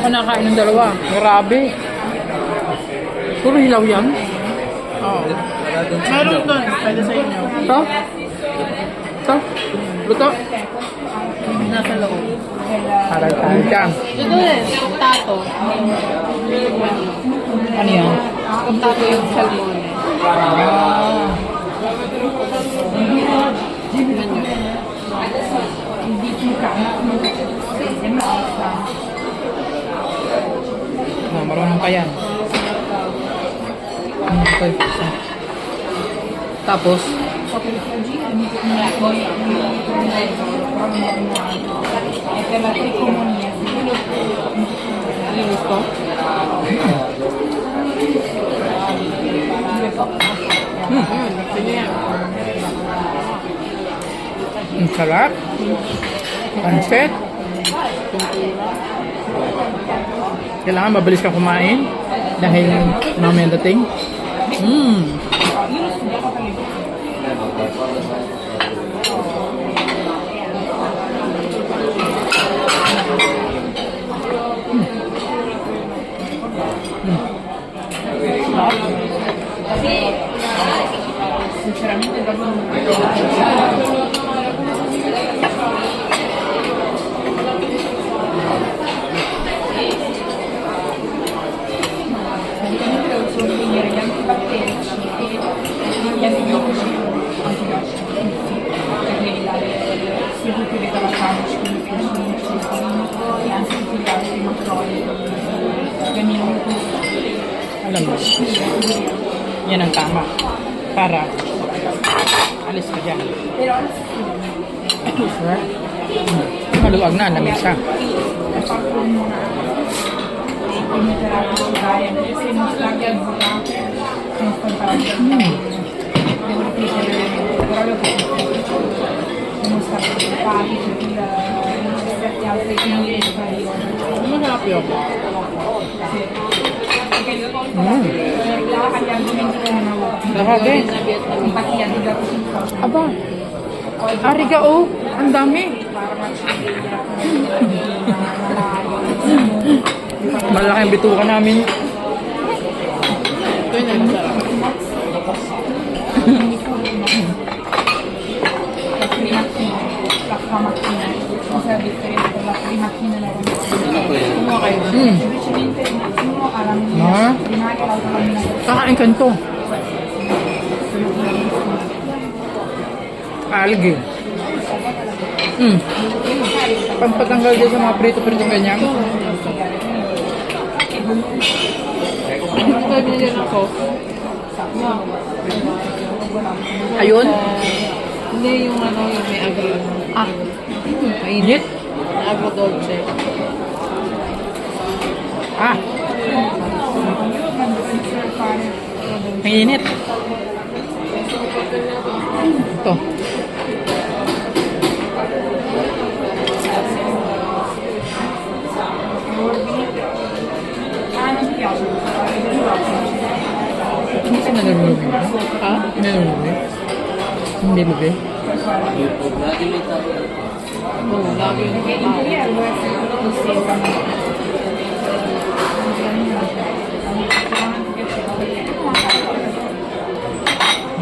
ako nakain ng dalawa. Grabe. Puro hilaw yan. Oo. Meron doon. Pwede sa inyo. Ito? Ito? Luto? Nasa loob. Para tayo dyan. Ito eh, tato. Ano yan? Tato yung salmon. Marunong pa yan. Okay. Tapos, linis ko. Ang sarap. Pansit. Kailangan mabilis ka kumain dahil mamaya dating. Alam mo, yan ang tama para alis ka dyan. Maluwag na, lamig siya. Masarap yun. Grabe. Aba. Ariga oh. Ang dami. Malaking bituka namin. Ito yun ang masarap. Kakain ka nito. Algae. Pampatanggal din sa mga prito-prito ganyan. Ito binigyan ako. Ayun. Hindi yung ano, yung may agro. Mainit. Agro dolce. Mainit. Ito. Hindi ka nalulog mo? Ha? Nalulog mo? Hindi mo ba? Oo, lagi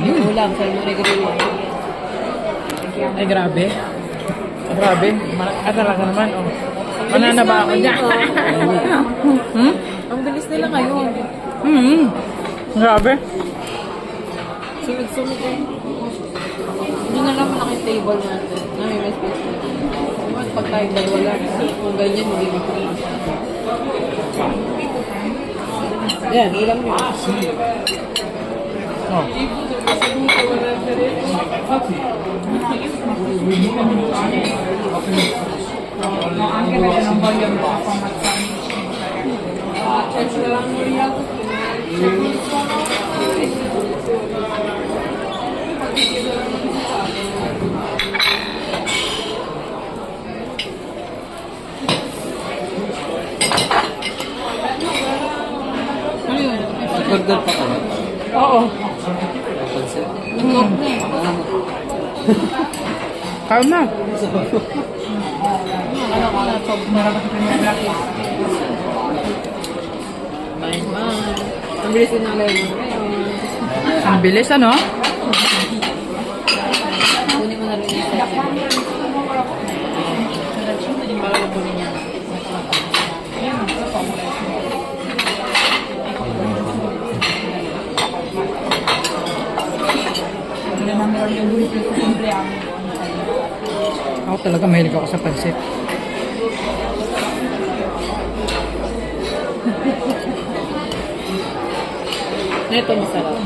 yung ulam, salmon negrillo. Ay, grabe. Grabe. Talaga naman, oh. Mananaba ako dyan. Ang bilis nila ngayon. Grabe. Sunod-sunod eh. Hindi na lang malaki table natin. May space. Pag tayo dalawa lang, kung ganyan, hindi mag-create. Yan, ulam nyo. Oh. Burger pa kami. Oo. Pansit. Kaon na. Ano ka na, sobrang Ang bilis din ng lemon. Ang bilis, ano? Kunin mo na rin yung second. Bago kunin niya. Ako talaga mahilig ako sa pansit. Ito masarap.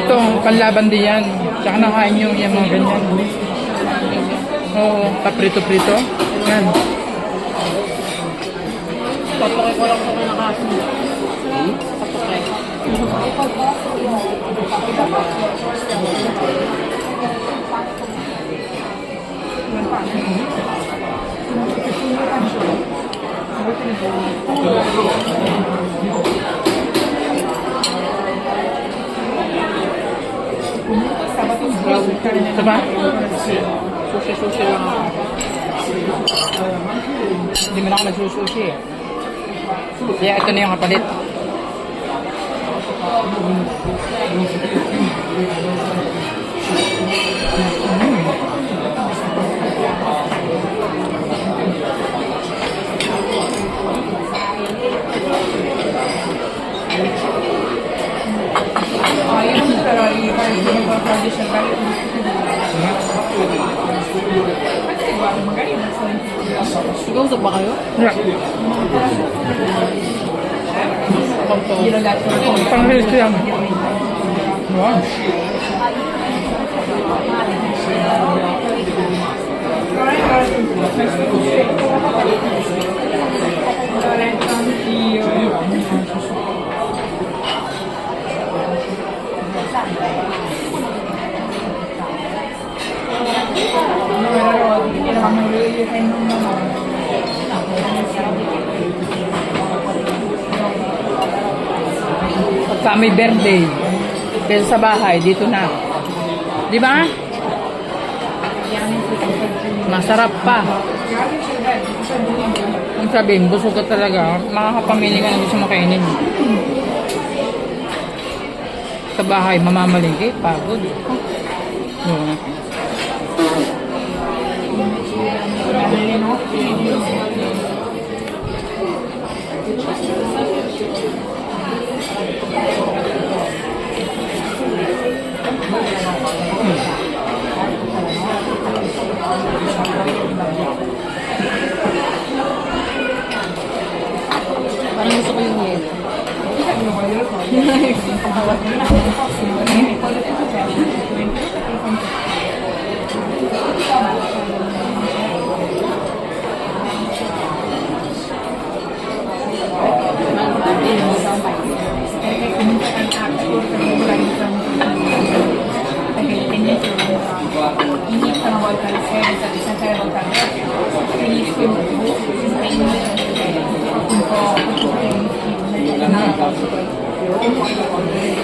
Ito, panlaban din yan. Tsaka nakain nyo yung mga ganyan. Oo, paprito-prito. Yan. Papakay ko lang sa nakasin. Papakay. Diba? Sushi lang ako. Hindi mo na ako nagsusushi eh. Kaya ito na yung kapalit. Nag-uusap ba kayo? Yeah. Pang-healthy yan. Wow. Pagka may birthday, kaysa sa bahay, dito na. Di ba? Masarap pa. Ang sabihin, busog ka talaga, makakapamili ka ng gusto mo kainin. Sa bahay, mamamalingki, pagod. Oo. Parang gusto ko yung yelo.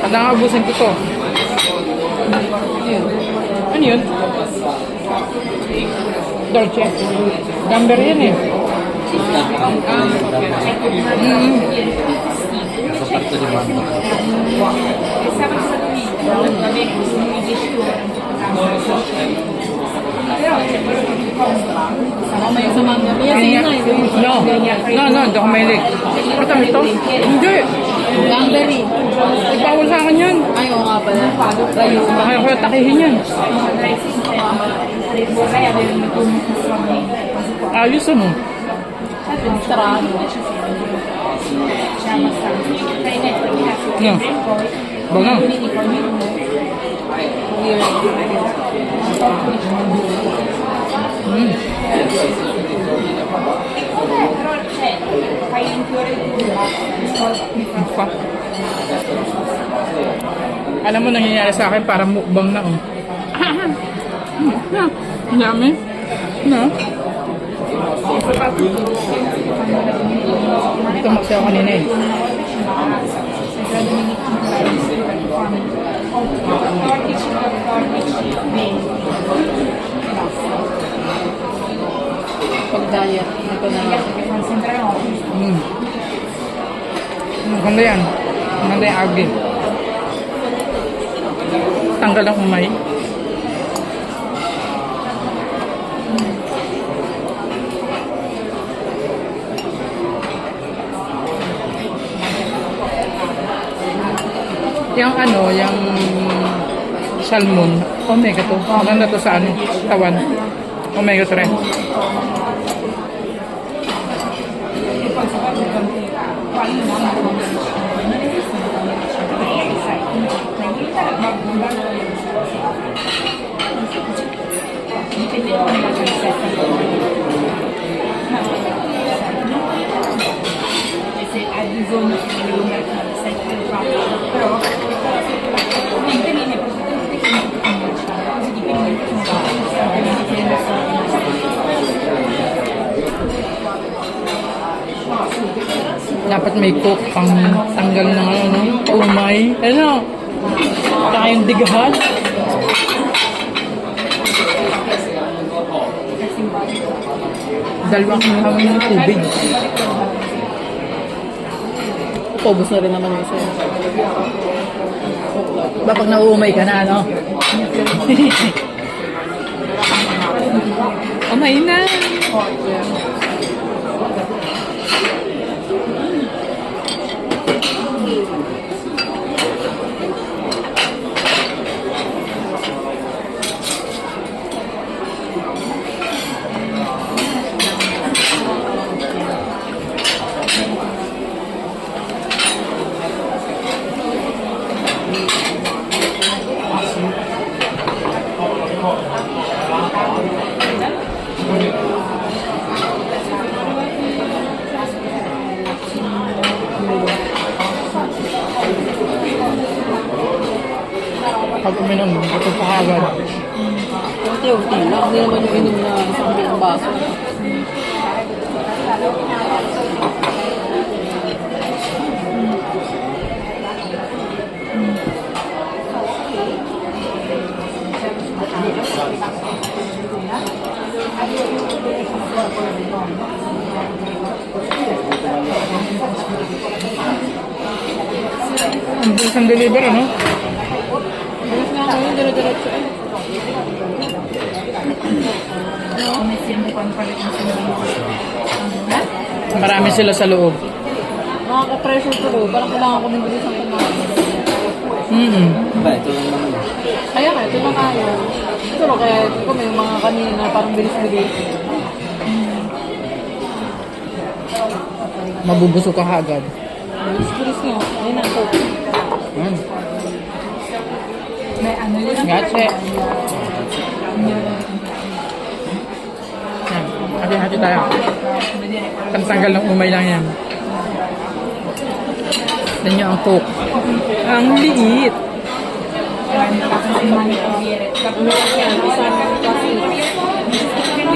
At nangabusin ko to. Ano yun? Dolce. Gamber yan eh. Nakaparto di ba? Sama yung sa manga. Kaya sige na. No, hindi ako mahilig. Matamis to? Hindi. Gangberry. Ibawal sa akin yan. Ay, oo nga pala. Layo. Baka ko takihin yan. Ayos ano? Sarado. No. Baga. Weird. Alam mo, nangyayari sa akin parang mukbang na, oh. Ang dami. No? Dito maksi ako kanina eh. Pag diet, ito na lang. Maganda yan. Maganda yung agi. Tanggal ang umay. Yung ano, yung salmon, omega to. Maganda to sa ano, tawan. Omega 3. Dapat may cook pang tanggal ng ano, umay. Ano? Tsaka yung digahan. Dalawang hawang ng tubig. Ubus na rin naman yung isa. Pag nauumay ka na, ano? Umay na! Pag uminom, ito pa agad. Unti-unti lang. Hindi naman yung inom na isang bilang baso. Ang isang deliver, ano? Bilis nga ako yun, dire-diretso eh. Marami sila sa loob. Nakaka-pressure ko doon. Parang kailangan ko ng bilis ang kumain. Ba, ito lang naman. Kaya nga, ito na kaya. Pero kaya ko may mga kanina na parang bilis-bilis. Mabubusog ka agad. Bilis-bilis nga. Ayun na ito. Gatse. Yan. Hati-hati tayo. Tanggal ng umay lang yan. Yan nyo ang coke. Ang liit.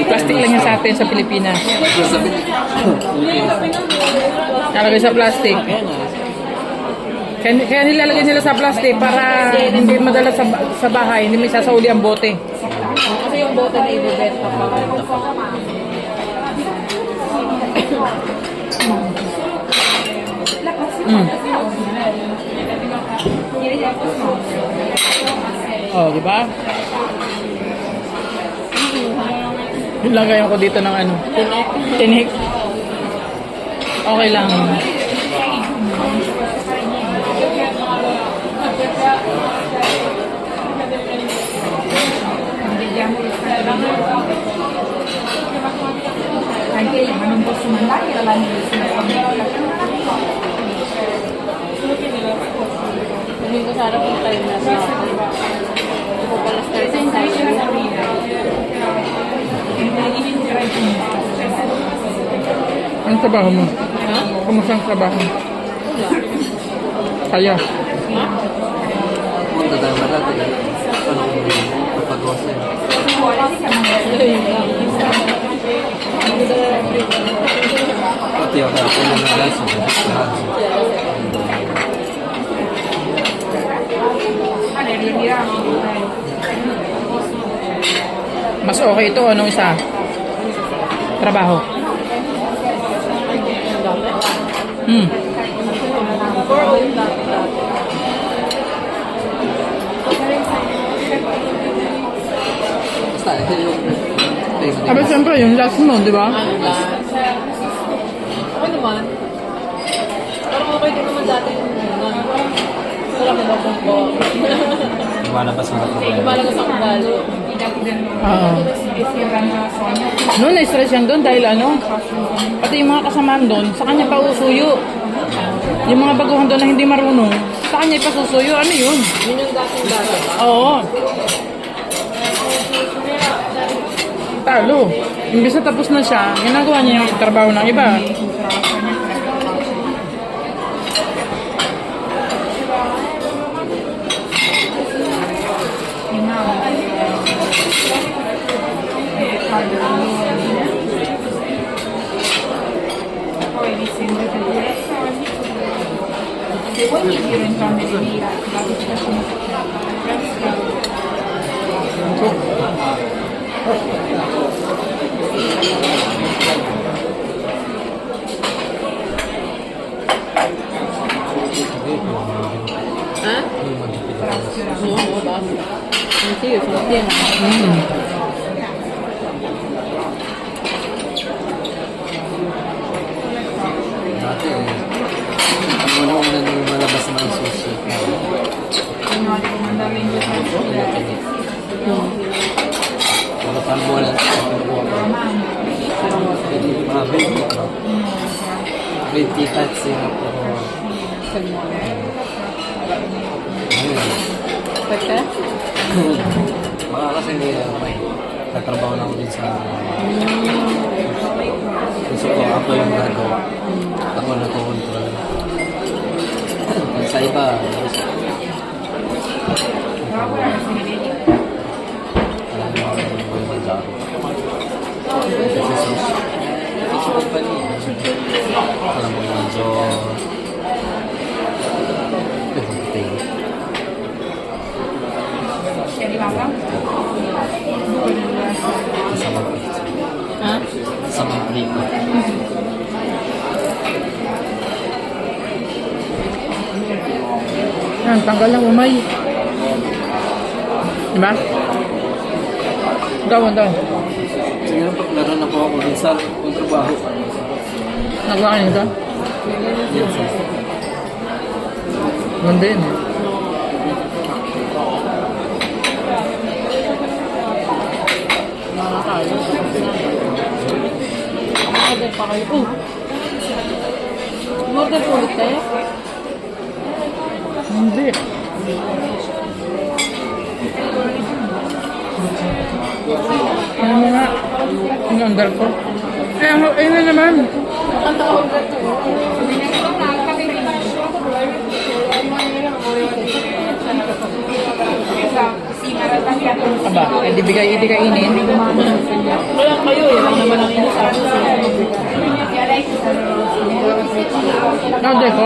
Plastic lang yan sa atin sa Pilipinas. Nalagay sa plastic. Kaya nilalagay nila sa plastic para hindi madala sa bahay, hindi may sasauli ang bote. Kasi yung bote na ibibet pa pa. Oh, di ba? Ilagayan ko dito ng ano, tinik. Okay lang. Anche io, ma non posso mandare la lista. Hindi ko sana kung tayo na sa hindi ko pala start sa Anong trabaho mo? Ha? Kumusta ang trabaho mo? Wala. Kaya. Ha? Punta tayo ba dati? Ano kung papagawa sa'yo? Pati ako na nag-asa. Mas okay ito, anong isa? Trabaho. Hmm. 4-0 dati. Basta, ito yung payment. Aba, siyempre, yung last mo, di ba? Ano lang? Ako naman. Parang okay din naman dati yung ano. Wala mo na kung po. Lumalabas ang ako. Lumalagas ang dalo. Oo. Noon, na-stress yan doon dahil ano, pati yung mga kasamaan doon, sa kanya pa usuyo. Yung mga baguhan doon na hindi marunong, sa kanya ipasusuyo. Ano yun? Yun yung dating dalo. Oo. Talo. Imbis na tapos na siya, ginagawa niya yung trabaho ng iba. Ha? Oo, bakit? Hindi, yan. Dati ano una nung malabas ng sushi. Pero paano mo lang sa pagkuha ko? Mga 20 cuts yun ako. Pagka? Baka kasi may tatrabaho na ako din sa gusto ko ako yung gagawa. Ako nagko-control. Sa iba, alam mo yung manjaro. Kasi sushi pa niya. Alam mo yung manjo. Ha? Sa mga prito. Yan, tanggal lang umay. Diba? Daw. Siguro pag meron na po ako din sa kontrabaho. Nagwakain ka? Yes, sir. Ganda yun. Order pa kayo. Oh! Order po ulit tayo? Hindi. Ano mo nga? Yung under ko? Ayun na naman. Ang tawag na ito. Aba, hindi kainin. Wala kayo eh. Ako naman ang inasabi sa Order ko?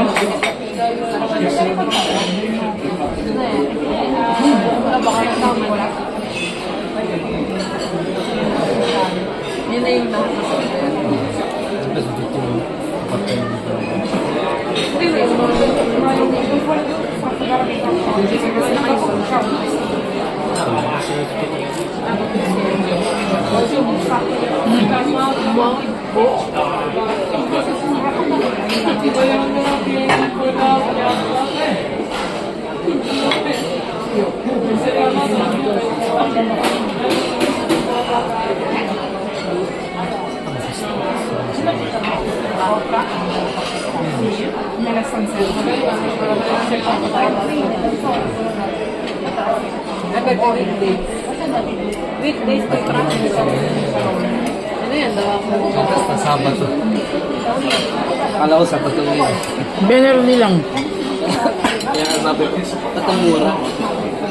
baka natama. Yun na yung nakakasabi. Tapos dito, patay mo ito. Weekdays to traffic. Ano yan? Basta Sabado. Akala ko Sabado ngayon. Banner nilang. Kaya sabi ko, tatamura.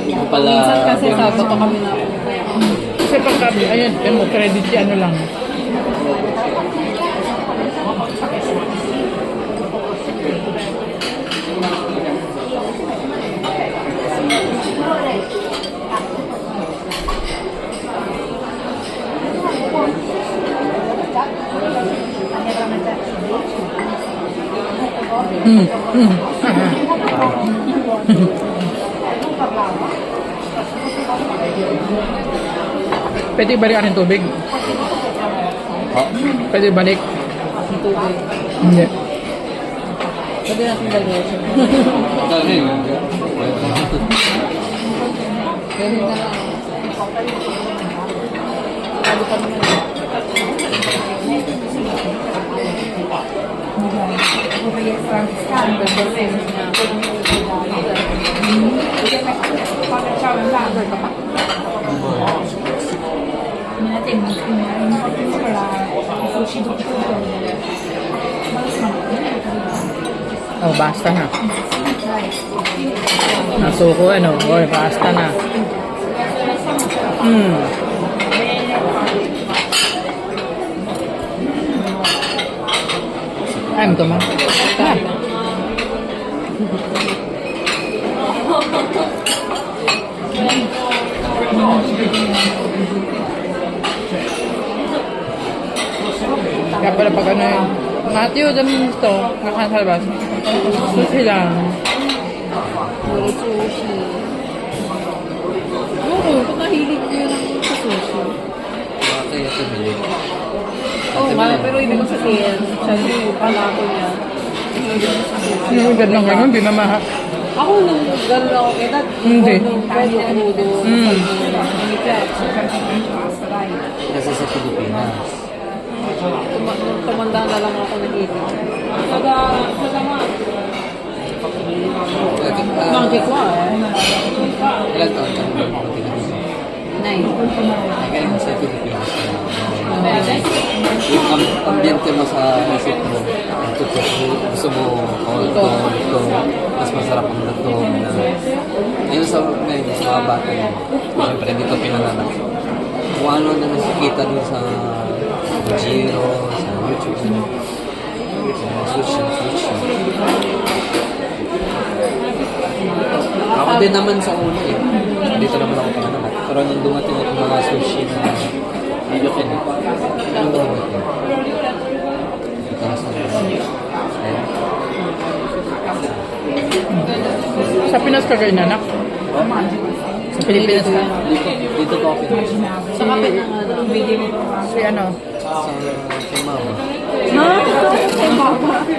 Yung pala, Minsan kasi Sabado kami na Kasi pagka, ayun, yan mo, credit si ano lang. Pwede balik ang tubig. oh, Pwede balik. yung tubig. Hindi. Pwede natin dalawa. dali. Gawin na lang. Sabi pa naman. Hindi natin wala sushi doon. Oh, basta na. Nasuko ano. Oy, basta na. Ano to, ma? Kaya pala pag ano yun. Matthew, dami gusto. Nakasalabas. Sushi lang. Puro sushi. Oo, kung nahilig ko yun sa sushi. Kaya ito bili. Oo nga, pero ibig ko sabihin, sabi mo, palako niya. Yung edad ng ganun, di na maha. Ako nung gano'n ako edad, Hindi. pwede crudo, hindi kaya. Kasi sa Pilipinas. Nung tumanda na lang ako nakita. Saga nga. Magic ko Ilan taon ka naman ako dito? 9. Kaya nga sa Pilipinas. Yung ambiente mo sa isip mo, gusto mo ito, mas masarap ang luto. Ayun sa mga bata mo, siyempre dito pinanganak. Kung ano na nakikita doon sa Giro, sa YouTube, sa sushi. Ako din naman sa ulo eh. Dito naman ako pinanganak. Pero nung dumating ako mga sushi na Philippine, ano ba dumating? Taas na rin. Sa Pinas ka kayo nanak? Sa Pilipinas ka? Dito ko ako pinanganak. Sa kapit ng Si ano? Sa kay mama. Ha?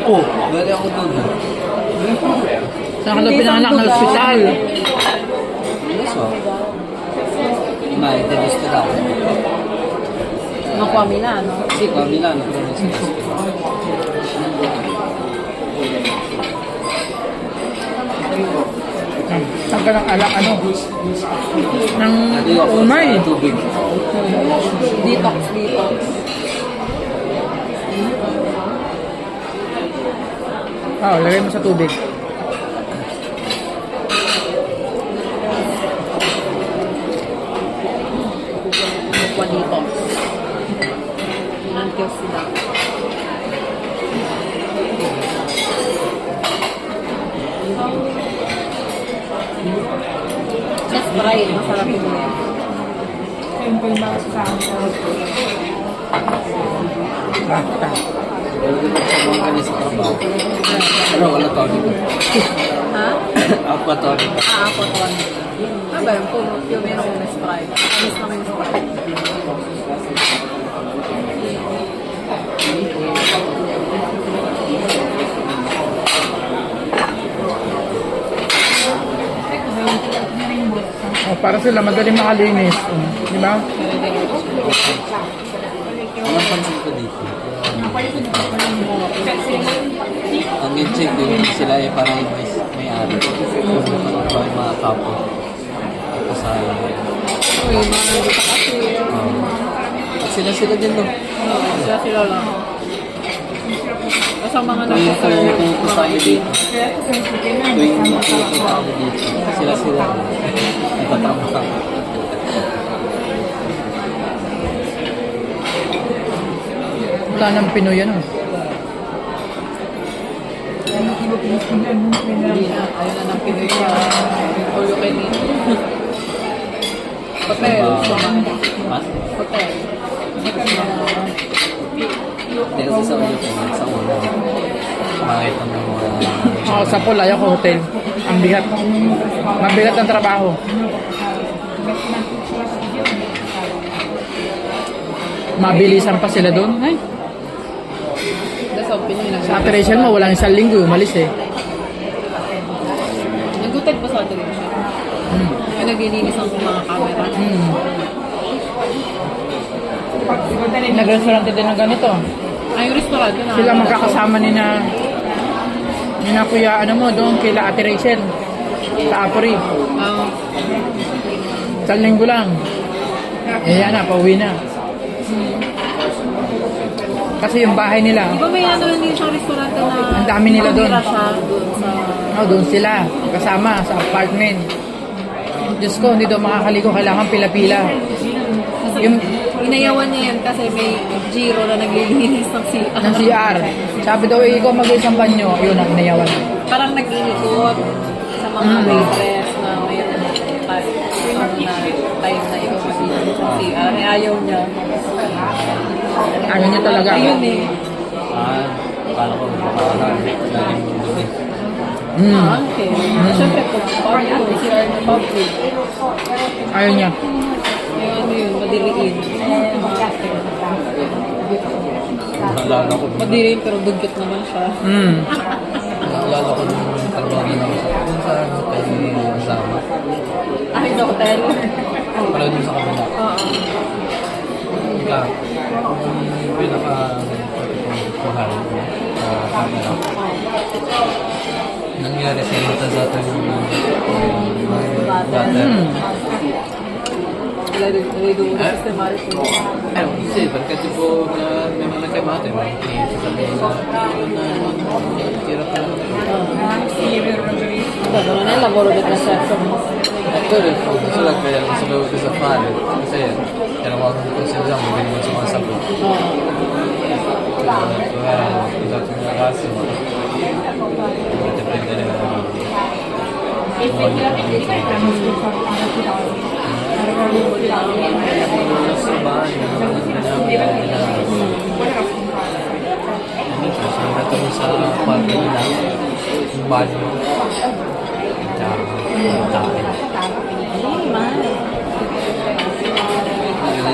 Oh, bali ako doon. Saan ka daw pinanganak ng ospital? Yes, oh. May dentist na ako. Nakuha Mila, no? Kasi Milano, pero may sinas. Saan ka ng alak ano? Ng Nadi ako umay. sa tubig. Detox. Oh, lagay mo sa tubig. Nakuha detox. Nandiyo sila. Sa Sprite, masarap yun. Yung po yung mga sasama. Basta. Pero dito sa mga kanya sa trabaho. Pero wala to dito. Ha? Apa to dito. Ako to. Ano ba yung pumunot yung meron ko na Sprite? Alis na yung Sprite. Oh, para sila madaling makalinis. Di ba? Ang napansin ko dito. Ang check din sila ay parang may-ari. Parang may mga kapo. Tapos sa... Uy, mga nandito kasi. At sila din no. Sila lang. Sa mga Tuwing nasa-serve, pupunta mga kami dito. Tuwing pupunta kami dito. Sila. Nagtatama. Wala nang Pinoy ano. Hindi na. Ayun na ng Pinoy sa all you can eat. Hotel. Mas? Hotel. Hindi kasi sa ulo ko. Sa ulo. Makita ng mga... Ako sa pool, ayaw ko hotel. Ang bigat. Mabigat ang trabaho. Mabilisan pa sila doon. Ay, That's all Pinoy na. sa Ate Rachel mo, walang isang linggo, umalis eh. Nagutag pa sa atin siya. Ay, naglilinis ang mga camera. Nag-restaurant din ng ganito. Ay, yung restaurant yun. Sila magkakasama ni na kuya, ano mo, doon kila Ate Rachel. Sa Apori. Isang linggo lang. Eh, yan na, pauwi na. Kasi yung bahay nila, Di ba may ano hindi siyang restaurant na... Ang dami nila doon. tumira siya doon sa... doon sila, kasama sa apartment. Diyos ko, hindi daw makakaligo, kailangan pila-pila. Yung Inayawan niya yan kasi may Giro na naglilinis ng CR. ng CR. Sabi daw, ikaw mag-isang banyo. Yun ang inayawan. Parang nag-iikot sa mga waitress na may time na ikaw mag-iikot sa CR. Eh, ayaw niya. Ayaw niya talaga. Ayun eh. Kala ko baka laging doon eh. Okay. Siyempre, public ko, CR na public. Ayaw niya. Yung ano yun, madiriin. Naalala ko. Madiriin pero dugyot naman siya. Naalala ko nung tagawin ako sa hotel ni Azama. Ay, sa hotel. Pala dun sa kabila. Oo. Ika, yung pinaka-mahal sa camera. Nangyari sa Rita Zata yung dati. Nalilido na systematic po. Sì, perché tipo mi hanno chiamato e mi hanno chiesto tira pa lang. Non è il lavoro del processo. Quello è il punto, solo che non sapevo cosa fare, kasi eravamo tutti insieme, quindi non sono saputo. Ho dato un ragazzo, ma dovete prendere nostro bagno, sono andato sa parte nila, un bagno,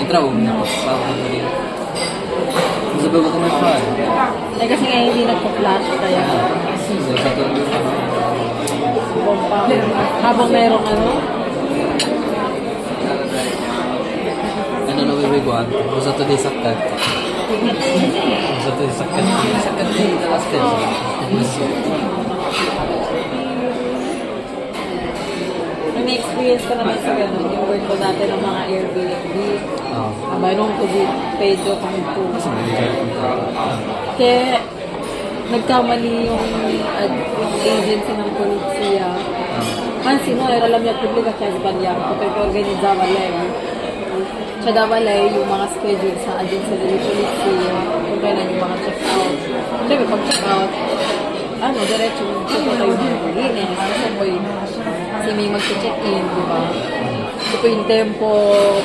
entravo una passava lì. Non sapevo come fare. Eh kasi nga hindi nagpa-flash kaya Sono stato lì. habang merong ano, E non avevo i guanti, ho usato dei sacchetti. Ho usato dei sacchetti della spesa. may experience ko naman sa ganun, yung work ko dati ng mga Airbnb. Mayroon ko di pedo kami po. Kaya nagkamali yung agency ng polizia. Anzi, no, era la mia pubblica che sbagliato perché organizzava lei. Cioè dava lei yung mga schedule sa agency delle polizie kung kailan yung mga check-out. Siyempre, pag check-out, diretso pupunta tayo ng linis. Kasi poi, kasi may mag-check-in, di ba? Kasi po yung tempo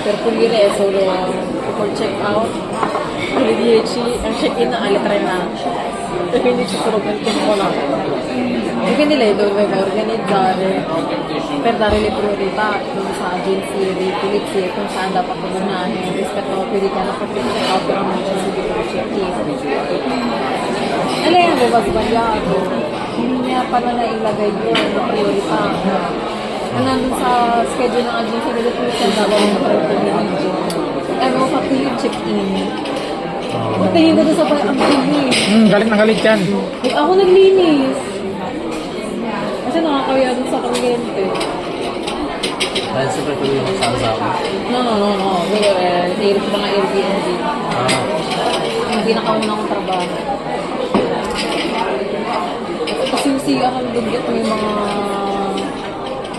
per pulire è solo per check-out. Alle 10, ang check-in na alle 3 na. E quindi ci sono quel tempo là. E quindi lei doveva organizzare per dare le priorità dun sa agenzie di pulizie kung saan dapat pumuntahin rispetto a quelli che hanno fatto il check-out però non c'è subito il check-in. E lei aveva sbagliato, hindi niya pala nailagay yun na priorità. Nandun sa schedule ng agency delle pulizie andava sa 30 minuti. E avevo fatto yung check-in. Pagtingin ko doon sa ang bilis. Galit na galit yan. Eh, ako naglinis. Kasi nakakaya dun sa kliyente. Dahil siyempre ko yung magsasama. No. Hirap ko mga Airbnb. Hindi nakauna akong trabaho. Si ang dugyot may mga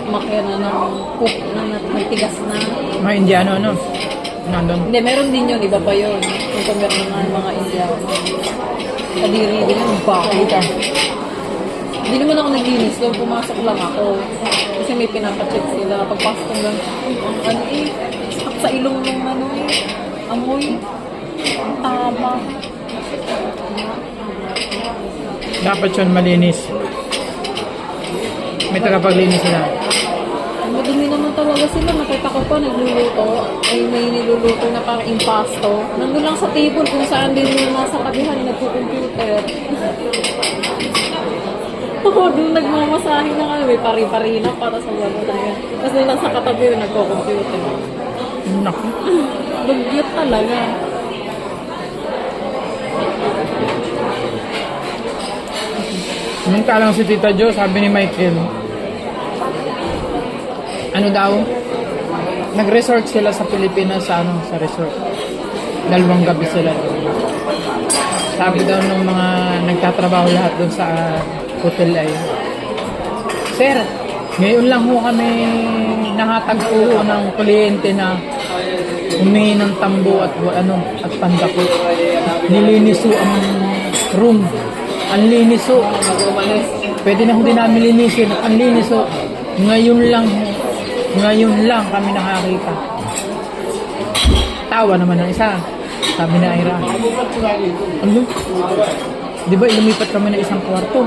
makina ng cook na natigas na. Mga Indiano, ano? Nandun. Hindi, meron din yun. Iba pa yun. Yung meron ng mga Indiano. Kadiri din yung bakit. Hindi naman ako naglinis doon. Pumasok lang ako. Kasi may pinapacheck sila. Pagpasok ko lang, ano eh, sakit sa ilong ng ano eh. Amoy. Ang tama. Dapat yun malinis. May tagapaglinis sila. Madumi naman talaga sila. Nakita ko pa, nagluluto. Ay, may niluluto na parang impasto. Nandun lang sa table kung saan din yung nasa kabihan, nagpo-computer. Oo, doon nagmamasahe na kami. May pari-pari na para sa wala na yan. Tapos doon lang sa katabi yung nagpo-computer. Naku. Bagyot talaga. Nung lang si Tita Jo, sabi ni Michael, ano daw, nag-resort sila sa Pilipinas sa resort. 2 gabi sila. Sabi daw nung mga nagtatrabaho lahat doon sa hotel ay, Sir, ngayon lang ho kami nahatag po ng kliyente na humingi ng tambo at pandako. Nilinis ho ang room. Ang linis ho. Pwede na ho din namin linisin. Ang linis ho. Ngayon lang kami nakakita. Tawa naman ng isa. Sabi na Ira. Ano? Di ba lumipat kami ng isang kwarto?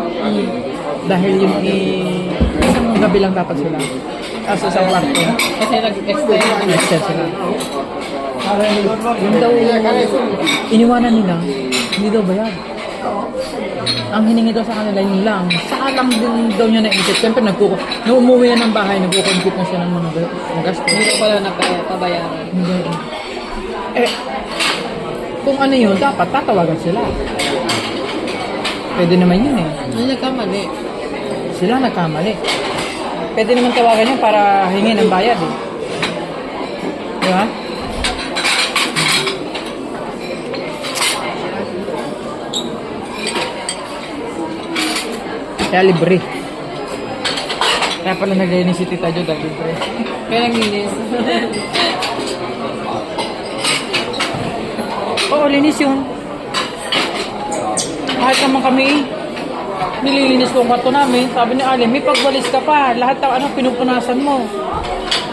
Dahil yung isang gabi lang dapat sila. Tapos isang kwarto. Kasi nag-extend. Extend sila. Yung daw, iniwanan nila, hindi daw bayad. Ang hiningi daw sa kanila yun lang. Saka lang din daw niya naisip. Siyempre, nung umuwi na ng bahay, nagkukumpit na siya ng mga gastos. Hindi ko pala napabayaran. Hindi. Kung ano yun, dapat tatawagan sila. Pwede naman yun eh. Ano nagkamali? Sila nagkamali. Pwede naman tawagan yun para hingin ng bayad eh. Di ba? Kaya libre. Kaya pala naglinis si Tita Jo dahil libre. Kaya naglinis. Oo, linis yun. Kahit naman kami, nililinis ko ang kwarto namin. Sabi ni Ali, may pagwalis ka pa. Lahat ng pinupunasan mo.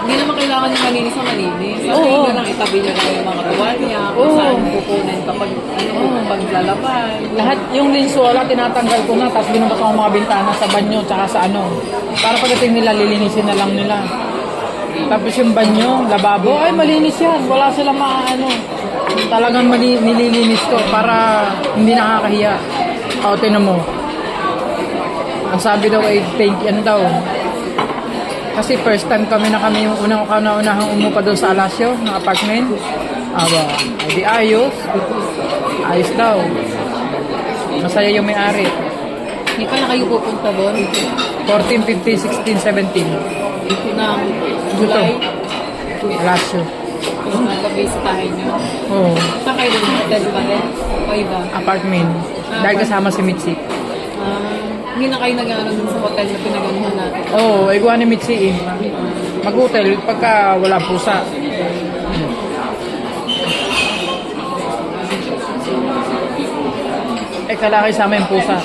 Hindi naman kailangan yung malinis na malinis. Sabi Oo. nyo lang, itabi nyo lang yung mga tuwalya, kung Oo. saan kukunin kapag paglalabay. Lahat yung linsuala, tinatanggal ko na. Tapos binabas ko ang mga bintana sa banyo tsaka sa Para pagdating nila, lilinisin na lang nila. Tapos yung banyo, lababo, ay malinis yan. Wala silang Talagang nililinis ko para hindi nakakahiya. O, tinan mo. Ang sabi daw ay kasi first time kami yung unahang umupa doon sa Alasio, ng apartment. Di ayos. Ayos daw. Masaya yung may-ari. Hindi pa na kayo pupunta doon 14, 15, 16, 17. ng July. Alasio. Kung nagpabisitahin nyo. Oo. Saan kayo doon? Hotel ba din? O iba? Apartment. Dahil kasama si Mitzi. Hindi na kayo nag-ano dun sa hotel na pinaganuhan natin. Oo, iguan ni Mitzi eh. Mag-hotel pagka wala pusa. Kalaki sa amin pusa.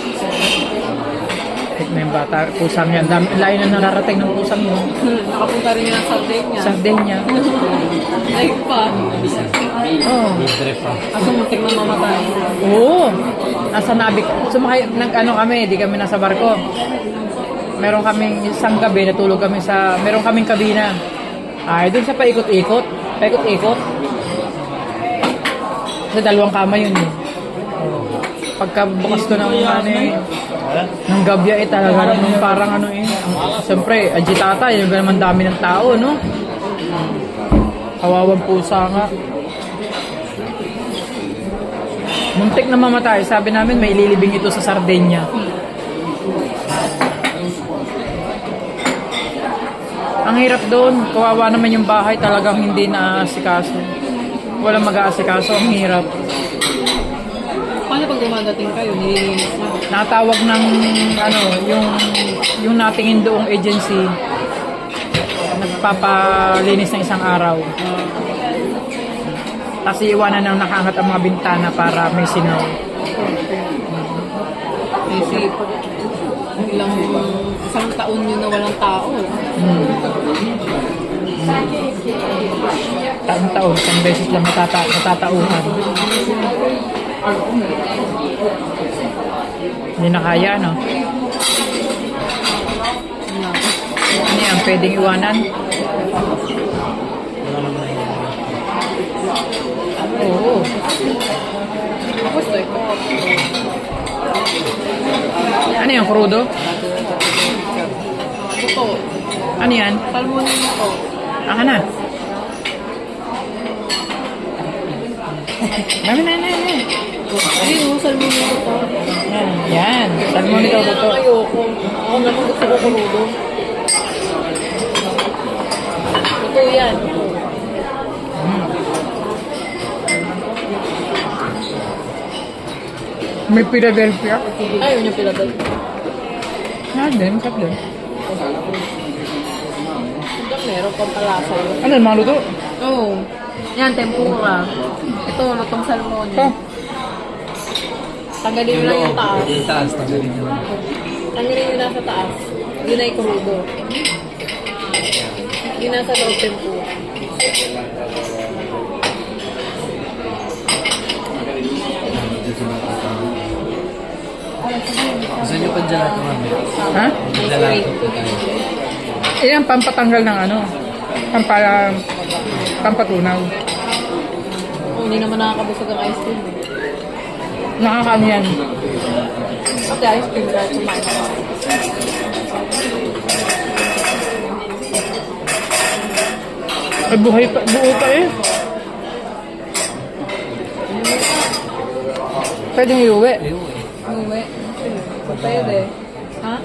May bata, pusang yan. Layo na nararating ng pusang yun. Nakapunta rin yung Sardinia. Sardinia. Live pa. Oo. Libre pa. Kaso muntik na mamatay. Oo. Nasa nabi. Sumakay, kami, di kami nasa barko. Meron kaming isang gabi, natulog kami meron kaming kabina. Doon sa paikot-ikot. Paikot-ikot. Kasi 2 kama yun eh. Pagka bukas ko ng ng gabya talaga nung parang siyempre, agitata, yung naman dami ng tao, no? Kawawang pusa nga. Muntik na mamatay. Sabi namin, may ililibing ito sa Sardinia. Ang hirap doon. Kawawa naman yung bahay. Talagang hindi na-aasikaso. Walang mag-aasikaso. Ang hirap. Paano pag dumadating kayo, nililinis na. Natawag ng ano, yung natingin doong agency, nagpapalinis ng isang araw. Tapos iiwanan ng nakaangat ang mga bintana para may singaw. Kasi isang taon yun na walang tao. Taon-taon, isang beses lang natatauhan. Hindi na kaya, no? Ano yan, pwedeng iwanan? Oo. Tapos ito. Ano yan, crudo? Ito. Ano yan? Salmonin mo to. Aka na. Dami na. Ayun, salmonin mo to. Yan. Salmon ito. Ayoko. Ako naman gusto ko kurudo. Ito yan. May Philadelphia. Ayun yung pinadal. Din, sarap din. Hanggang meron pang palasa yun. Ano, mga luto? Oo. Yan, tempura. Ito, lutong salmon. Ito. Tanggalin mo lang yung taas. Yung taas, tanggalin nyo. Tanggalin mo nasa taas. Yun ay krudo. Yun nasa loob tempura. Gusto nyo pa gelato, ma'am? Ha? Gelato po tayo. Yan, pampatanggal ng ano. Pampatunaw. Hindi naman nakakabusog ang ice cream. Nakakaano yan. Pati ice cream kahit kumain ka. Ay, buo pa eh. Pwedeng iuwi. Ayun eh. Uwi. Pwede. Ha?